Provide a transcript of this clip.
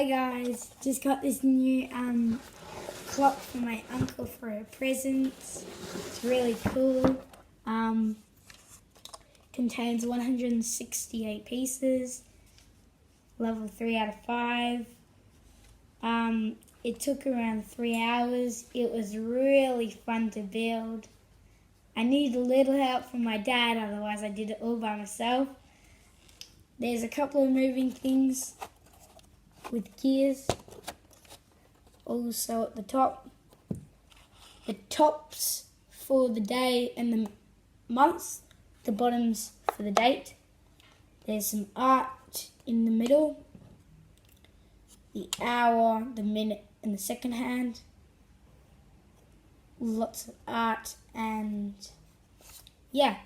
Hi guys, just got this new clock from my uncle for a present. It's really cool. Contains 168 pieces, level 3 out of 5. It took around 3 hours. It was really fun to build. I needed a little help from my dad, otherwise I did it all by myself. There's a couple of moving things with gears. Also at the top, the tops for the day and the months, the bottoms for the date. There's some art in the middle, the hour, the minute and the second hand. Lots of art, and yeah.